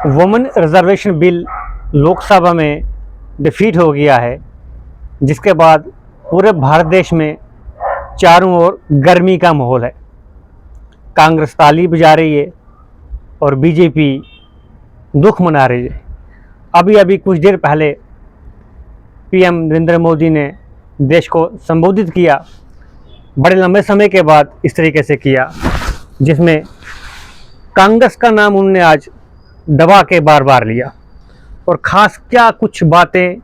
Women reservation bill Lok Sabha में defeat हो गया है, जिसके बाद पूरे भारत देश में चारों ओर गर्मी का माहौल है। कांग्रेस ताली बजा रही है और बीजेपी दुख मना रही है। अभी कुछ देर पहले पीएम नरेंद्र मोदी ने देश को संबोधित किया, बड़े लंबे समय के बाद इस तरीके से किया, जिसमें कांग्रेस का नाम उन्होंने आज दबा के बार बार लिया। और ख़ास क्या कुछ बातें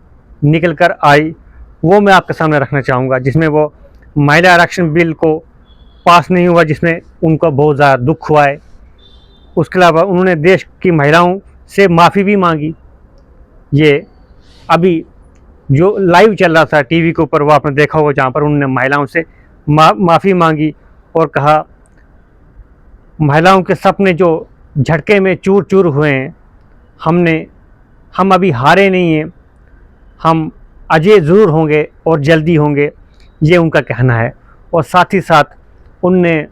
निकल कर आई वो मैं आपके सामने रखना चाहूँगा, जिसमें वो महिला आरक्षण बिल को पास नहीं हुआ, जिसमें उनको बहुत ज़्यादा दुख हुआ है। उसके अलावा उन्होंने देश की महिलाओं से माफ़ी भी मांगी। ये अभी जो लाइव चल रहा था टीवी के ऊपर वो आपने देखा होगा, जहाँ पर उन्होंने महिलाओं से माफ़ी मांगी और कहा महिलाओं के सपने जो झटके में चूर चूर हुए हैं, हम अभी हारे नहीं हैं, हम अजय ज़रूर होंगे और जल्दी होंगे, ये उनका कहना है। और साथ ही साथ उनने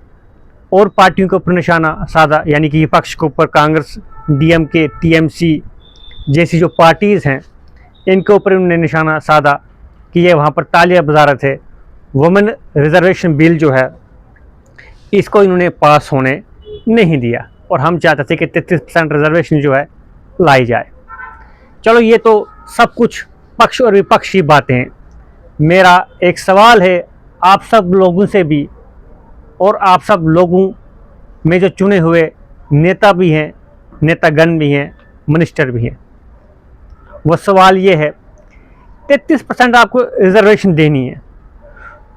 और पार्टियों के ऊपर निशाना साधा, यानी कि विपक्ष के ऊपर कांग्रेस, डीएमके, टीएमसी जैसी जो पार्टीज़ हैं, इनके ऊपर उन्होंने निशाना साधा कि ये वहाँ पर तालियां बजा रहे थे। वुमेन रिजर्वेशन बिल जो है इसको इन्होंने पास होने नहीं दिया और हम चाहते थे कि 33% रिजर्वेशन जो है लाई जाए। चलो, ये तो सब कुछ पक्ष और विपक्ष की बातें हैं। मेरा एक सवाल है आप सब लोगों से भी, और आप सब लोगों में जो चुने हुए नेता भी हैं, नेतागण भी हैं, मिनिस्टर भी हैं, वो सवाल ये है 33% आपको रिजर्वेशन देनी है।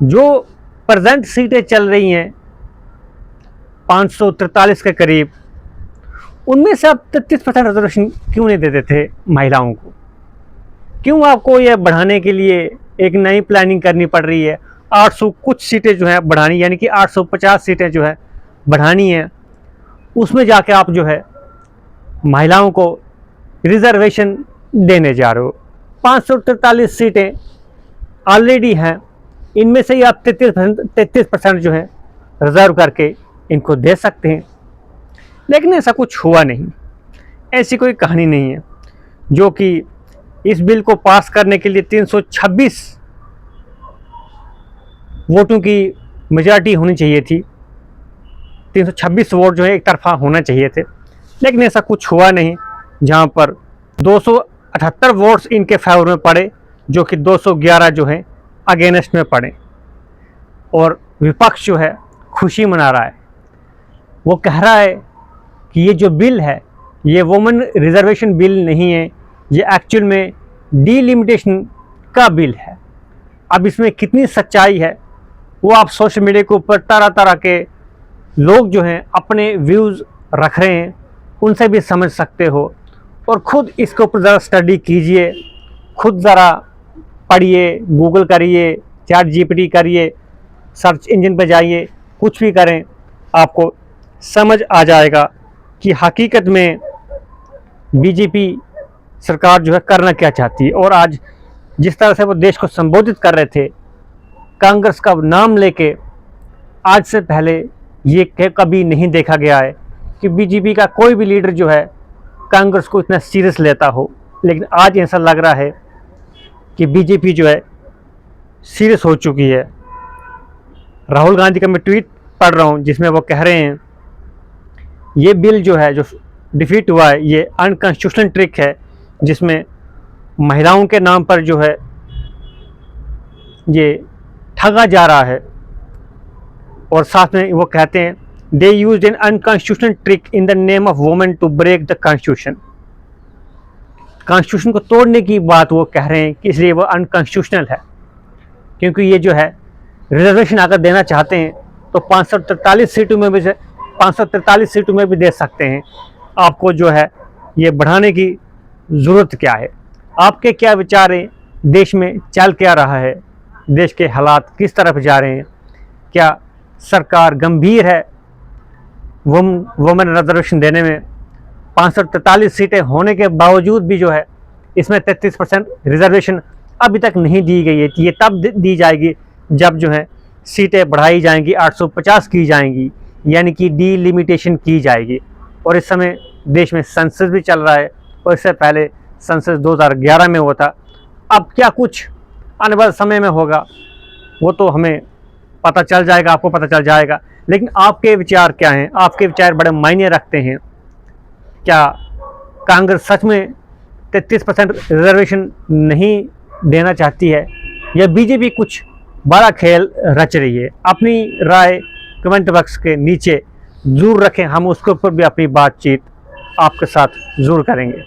जो प्रेजेंट सीटें चल रही हैं 543 के करीब, उनमें से आप 33% रिजर्वेशन क्यों नहीं देते थे महिलाओं को? क्यों आपको यह बढ़ाने के लिए एक नई प्लानिंग करनी पड़ रही है? 800 कुछ सीटें जो है बढ़ानी, यानी कि 850 सीटें जो है बढ़ानी है, उसमें जाके आप जो है महिलाओं को रिजर्वेशन देने जा रहे हो। 543 सीटें ऑलरेडी हैं, इनमें से ही आप 33% जो है रिजर्व करके इनको दे सकते हैं। लेकिन ऐसा कुछ हुआ नहीं, ऐसी कोई कहानी नहीं है। जो कि इस बिल को पास करने के लिए 326 वोटों की मेजॉरिटी होनी चाहिए थी, 326 वोट जो है एक तरफा होना चाहिए थे, लेकिन ऐसा कुछ हुआ नहीं। जहां पर 278 वोट्स इनके फेवर में पड़े, जो कि 211 जो है अगेंस्ट में पड़े। और विपक्ष जो है खुशी मना रहा है, वो कह रहा है कि ये जो बिल है ये वुमेन रिजर्वेशन बिल नहीं है, ये एक्चुअल में डीलिमिटेशन का बिल है। अब इसमें कितनी सच्चाई है वो आप सोशल मीडिया के ऊपर तरह तरह के लोग जो हैं अपने व्यूज़ रख रहे हैं, उनसे भी समझ सकते हो। और ख़ुद इसके ऊपर ज़रा स्टडी कीजिए, खुद ज़रा पढ़िए, गूगल करिए, चैट जीपीटी करिए, सर्च इंजन पर जाइए, कुछ भी करें, आपको समझ आ जाएगा कि हकीकत में बीजेपी सरकार जो है करना क्या चाहती है। और आज जिस तरह से वो देश को संबोधित कर रहे थे कांग्रेस का नाम लेके, आज से पहले ये कभी नहीं देखा गया है कि बीजेपी का कोई भी लीडर जो है कांग्रेस को इतना सीरियस लेता हो। लेकिन आज ऐसा लग रहा है कि बीजेपी जो है सीरियस हो चुकी है। राहुल गांधी का मैं ट्वीट पढ़ रहा हूँ, जिसमें वो कह रहे हैं ये बिल जो है जो डिफीट हुआ है ये अनकॉन्स्टिट्यूशनल ट्रिक है, जिसमें महिलाओं के नाम पर जो है ये ठगा जा रहा है। और साथ में वो कहते हैं they used an unconstitutional trick in the name of women to break the constitution. Constitution को तोड़ने की बात वो कह रहे हैं कि इसलिए वो अनकॉन्स्टिट्यूशनल है, क्योंकि ये जो है रिजर्वेशन अगर देना चाहते हैं तो 543 सीटों में भी दे सकते हैं। आपको जो है ये बढ़ाने की ज़रूरत क्या है? आपके क्या विचार हैं? देश में चल क्या रहा है? देश के हालात किस तरफ जा रहे हैं? क्या सरकार गंभीर है वुमेन रिजर्वेशन देने में? 543 सीटें होने के बावजूद भी जो है इसमें 33% रिजर्वेशन अभी तक नहीं दी गई है। ये तब दी जाएगी जब जो है सीटें बढ़ाई जाएंगी, 850 की जाएंगी, यानी कि डीलिमिटेशन की जाएगी। और इस समय देश में संसद भी चल रहा है और इससे पहले संसद 2011 में हुआ था। अब क्या कुछ आने वाले समय में होगा वो तो हमें पता चल जाएगा, आपको पता चल जाएगा। लेकिन आपके विचार क्या हैं? आपके विचार बड़े मायने रखते हैं। क्या कांग्रेस सच में 33% रिजर्वेशन नहीं देना चाहती है या बीजेपी कुछ बड़ा खेल रच रही है? अपनी राय कमेंट बॉक्स के नीचे ज़रूर रखें, हम उसके ऊपर भी अपनी बातचीत आपके साथ ज़रूर करेंगे।